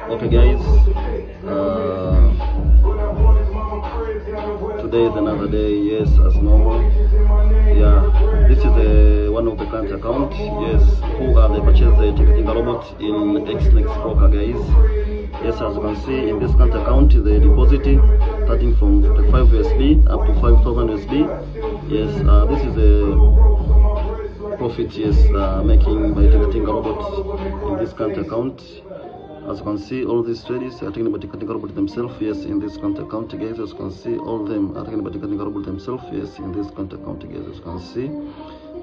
Okay guys, today is another day, yes, as normal. Yeah, this is one of the client account, yes, who are they purchased the ticketing robot in XNext Broker, guys. Yes, as you can see in this client account, the deposit starting from 45 USD up to 5,000 USD. Yes, this is a profit, yes, making by ticketing robot in this client account. As you can see, all these traders are talking about ticketing robot themselves, yes, in this client account, guys. As you can see, all of them are talking about ticketing robot themselves, yes, in this client account, guys. As you can see,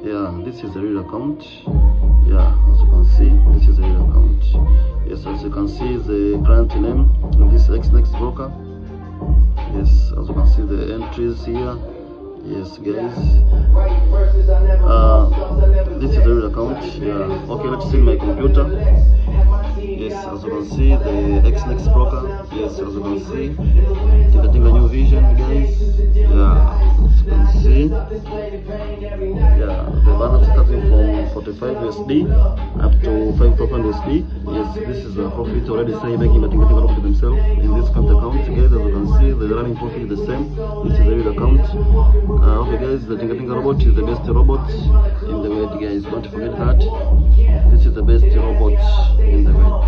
yeah, this is a real account. Yeah, as you can see, this is a real account. Yes, as you can see, the client name in this XNext Broker. Yes, as you can see, the entries here. Yes, guys. This is the real account. Yeah. Okay, let's see my computer. Yes, as you can see, the XNext Broker. Yes, as you can see, getting a new vision, guys. Yeah, as you can see, yeah, the balance starting from 45 USD up to 5,000 USD. Yes, this is a profit already say making the ticketing robot themselves in this account, guys. As you can see, the running profit is the same. This is the real account. Okay, guys, the ticketing robot is the best robot in the world, guys. Don't forget that. This is the best robot in the world.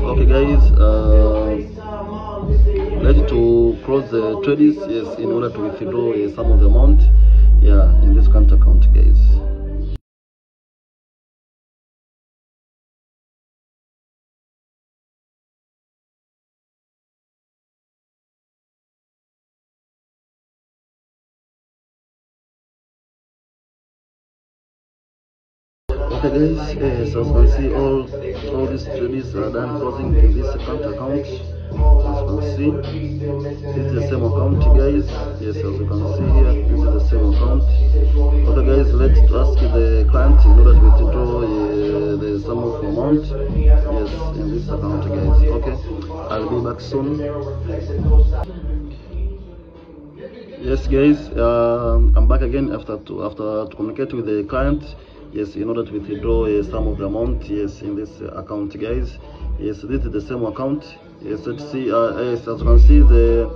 Okay, guys, ready to close the trades, yes, in order to withdraw some of the amount, yeah, in this current account, guys. Okay guys, so as you can see, all these trades are done closing in this account. As you can see, this is the same account, guys. Yes, as you can see here, this is the same account. Okay guys, let's ask the client in order to withdraw the sum of amount, yes, in this account, guys. Okay, I'll be back soon. Yes guys, I'm back again after to communicate with the client, yes, in order to withdraw some of the amount, yes, in this account, guys. Yes, this is the same account. Yes, let's see. Yes, as you can see, the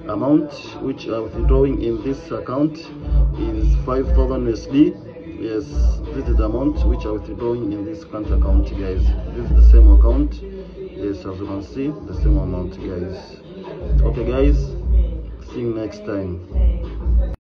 amount which are withdrawing in this account is 5,000 USD. Yes, this is the amount which are withdrawing in this current account, guys. This is the same account. Yes, as you can see, the same amount, guys. Okay guys, see you next time.